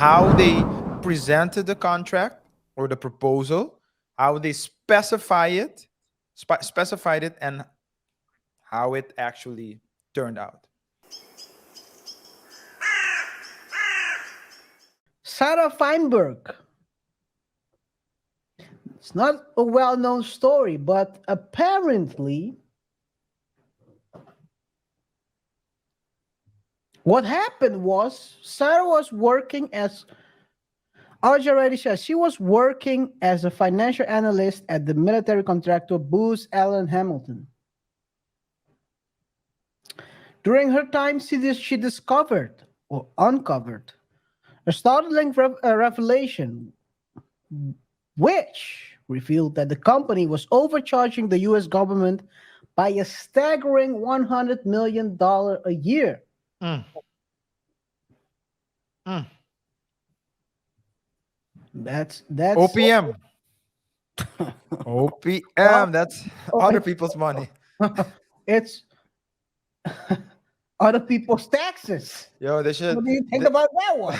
how they presented the contract or the proposal, how they specified it, and how it actually turned out. Sarah Feinberg. It's not a well-known story, but apparently what happened was Sarah was working as Audrey already said she was working as a financial analyst at the military contractor Booz Allen Hamilton. During her time, she discovered or uncovered a startling revelation, which revealed that the company was overcharging the US government by a staggering $100 million a year. Mm, mm. That's OPM. well, OPM. That's oh, other people's money. it's other people's taxes. Yo, they should. What do you think They, about that one?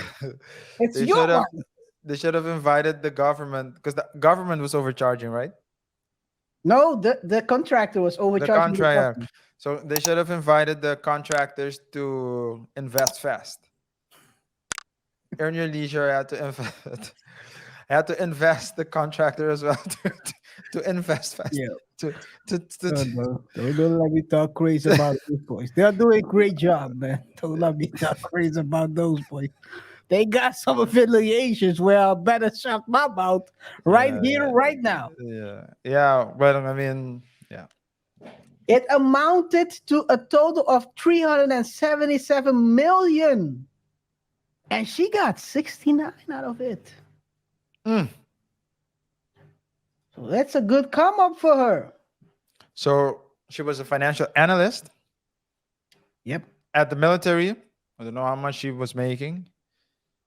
It's they your should have. money. They should have invited the government because the government was overcharging, right? No, the contractor was The overcharging the contract. company. So they should have invited the contractors to invest fast. Earn your leisure. I had to invest. I had to invest the contractor as well to invest fast. Yeah. To to to. No, no. Don't let me talk crazy about those boys. They're doing a great job, man. Don't let me talk crazy about those boys. They got some affiliations where I better shut my mouth right here, Yeah, right now. yeah. But I mean, yeah. It amounted to a total of 377 million. And she got 69 out of it. Mm. So that's a good come up for her. So she was a financial analyst Yep. at the military. I don't know how much she was making.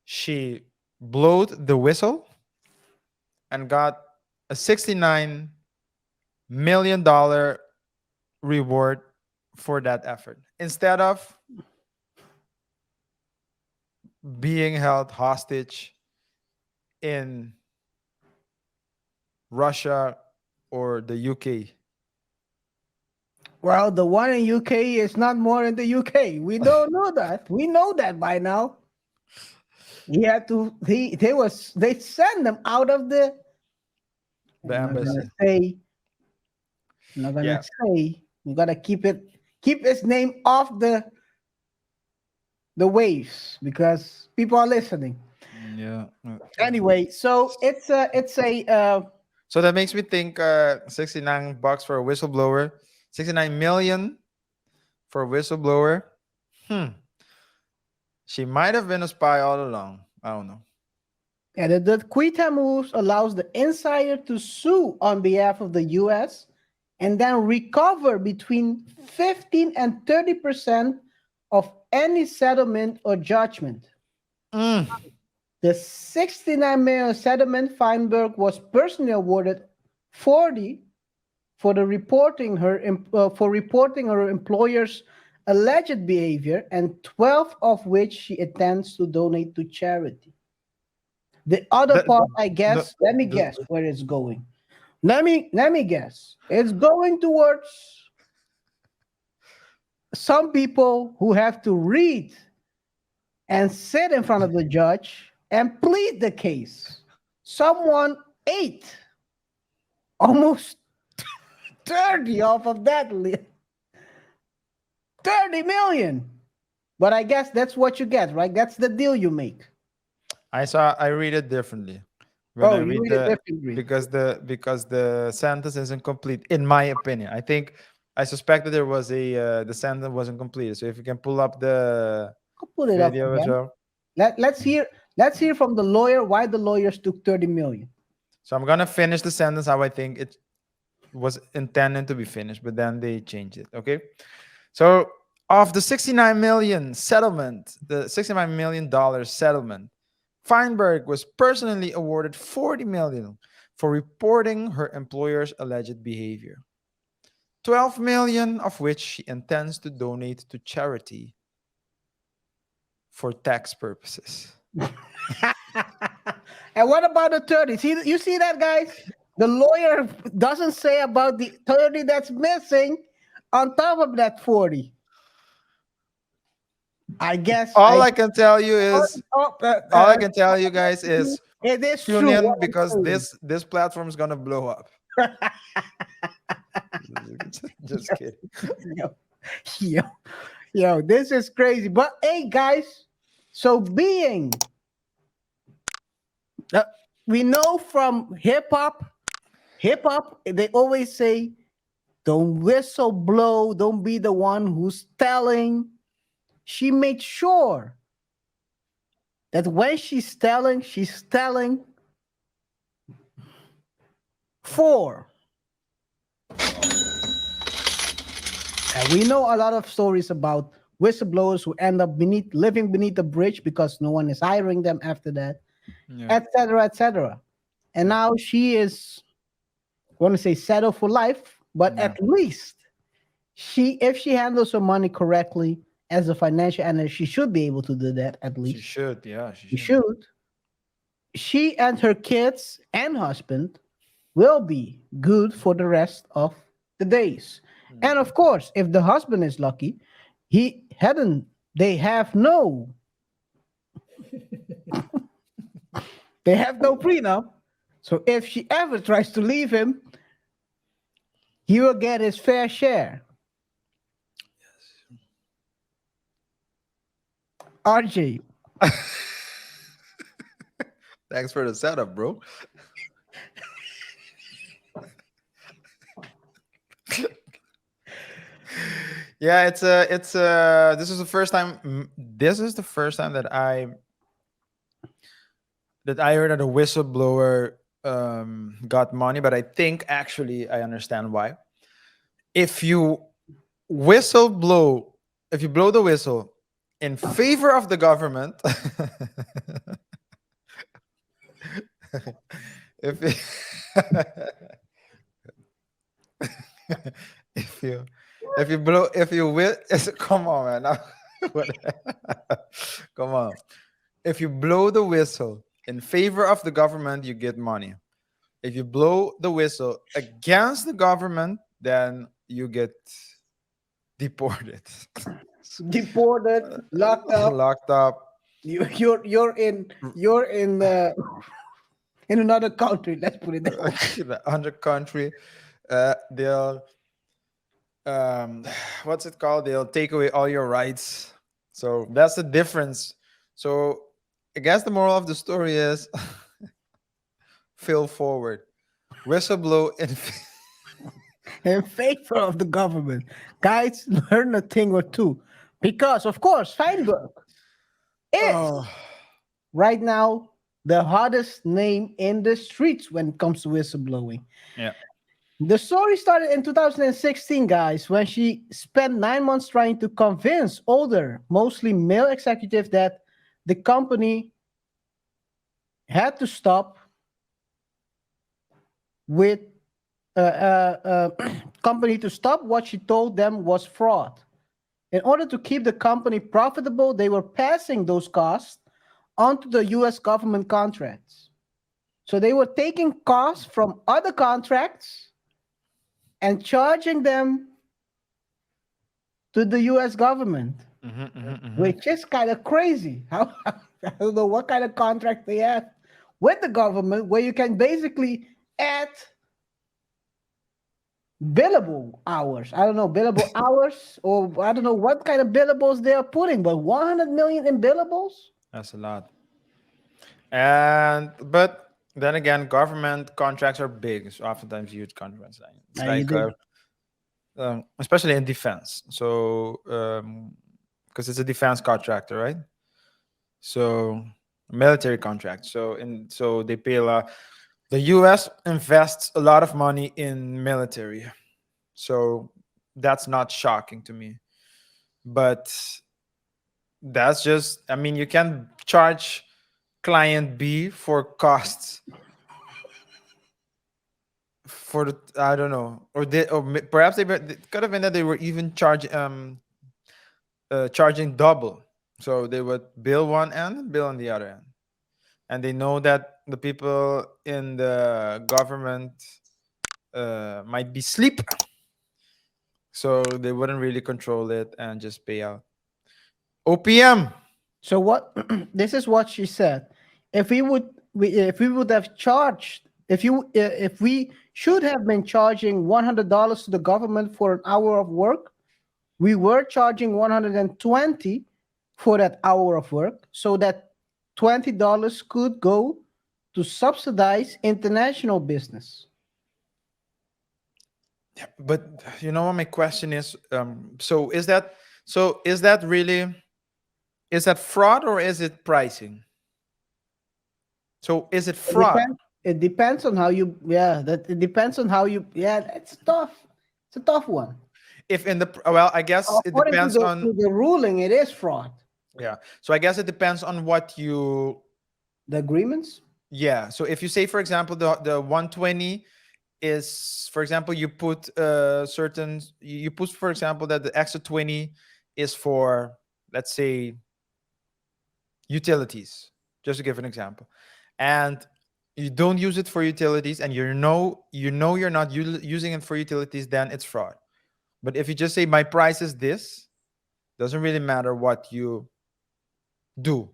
She blowed the whistle and got a $69 million reward for that effort instead of being held hostage in Russia or the UK. Well, the one in UK is not more in the UK. We don't know that. We know that by now. He had to. They send them out of the. The I'm not gonna embassy. say. I'm not gonna Yeah. say. You gotta keep his name off the waves because people are listening. Yeah. Anyway, so it's a So that makes me think $69 for a whistleblower, 69 million for a whistleblower. Hmm. She might have been a spy all along. I don't know. yeah, the Quita moves allows the insider to sue on behalf of the US and then recover between 15 and 30% of any settlement or judgment. Mm. The 69 million settlement, Feinberg was personally awarded 40 for reporting her employer's alleged behavior, and 12 of which she intends to donate to charity. The other The, part, I the, guess, let me the, guess where it's going. Let me guess. It's going towards some people who have to read and sit in front of the judge and plead the case. Someone ate almost 30 off of that 30 million. But I guess that's what you get, right? That's the deal you make. I read it differently. When Oh, I you read read it the differently. because the sentence isn't complete, in my opinion. I suspect that there was the sentence wasn't completed. So if you can pull up the I'll put it up video as again. well. Let's hear from the lawyer why the lawyers took 30 million. So I'm gonna finish the sentence how I think it was intended to be finished, but then they changed it. Okay. So of the 69 million settlement, the $69 million settlement, Feinberg was personally awarded 40 million for reporting her employer's alleged behavior. 12 million of which she intends to donate to charity for tax purposes. And what about the 30? See, you see that, guys? The lawyer doesn't say about the 30 that's missing on top of that 40. I guess All I can tell you oh, is, oh, all I can tell you guys is it is tune true in what because I'm this platform is gonna blow up. saying. Just kidding. yo, yo, yo, this is crazy. But hey, guys, so uh, we know from hip hop, they always say, don't whistle blow, don't be the one who's telling. She made sure that when she's telling for. And we know a lot of stories about whistleblowers who end up living beneath the bridge because no one is hiring them after that, Yeah. etc., etc. And now she is, I want to say, settled for life, but Yeah. at least if she handles her money correctly as a financial analyst, she should be able to do that at She least. should. Yeah, she She should. should. She and her kids and husband will be good for the rest of the days. And Mhm. of course, if the husband is lucky, he hadn't, they have no, they have no prenup. So if she ever tries to leave him, he will get his fair share. RJ, Thanks for the setup, bro. Yeah, this is the first time. This is the first time that I heard that a whistleblower got money, but I think actually I understand why. If you whistle blow, if you blow the whistle in favor of the government, if if you if you blow if you come on, man. Come on. If you blow the whistle in favor of the government, you get money. If you blow the whistle against the government, then you get deported, deported, locked up. locked up. You're in another country. Let's put it that way. Under country. They'll what's it called? They'll take away all your rights. So that's the difference. So I guess the moral of the story is fail forward. Whistleblow in In favor of the government. Guys, learn a thing or two. Because, of course, Feinberg is oh right now the hottest name in the streets when it comes to whistleblowing. yeah. The story started in 2016, guys, when she spent 9 months trying to convince older, mostly male executives that the company had to stop with company to stop what she told them was fraud. In order to keep the company profitable, they were passing those costs onto the US government contracts. So they were taking costs from other contracts and charging them to the US government, which is kind of crazy. How I don't know what kind of contract they have with the government where you can basically add billable hours. I don't know, billable hours, or I don't know what kind of billables they are putting, but 100 million in billables? That's a lot. And but then again, government contracts are big. It's oftentimes huge contracts. It's Now you like do. especially in defense. So because it's a defense contractor, right? So military contract. So they pay a lot. The U.S. invests a lot of money in military. So that's not shocking to me. But that's just, I mean, you can charge client B for costs for the, I don't know, or they, perhaps it could have been that they were even charging double. So they would bill one end and bill on the other end. and they know that the people in the government might be asleep, so they wouldn't really control it and just pay out. OPM. So what? This is what she said. If we would have charged, if we should have been charging $100 to the government for an hour of work, we were charging 120 for that hour of work, so that $20 could go to subsidize international business. But you know what my question is? Is that really, is that fraud or is it pricing? So is it It fraud? depends. It depends on how you. Yeah, that it depends on how you. Yeah, it's tough. It's a tough one. If in the well, I guess it According depends on, to the ruling, it is fraud. yeah. So I guess it depends on what you, The agreements. yeah. So if you say, for example, the 120 is, for example, you put certain, you put, for example, that the extra 20 is for, let's say, utilities, just to give an example, and you don't use it for utilities, and you're not using it for utilities, then it's fraud. But if you just say my price is this, doesn't really matter what you do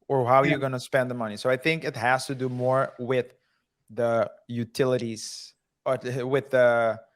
or how Yeah. you're going to spend the money. So I think it has to do more with the utilities, or with the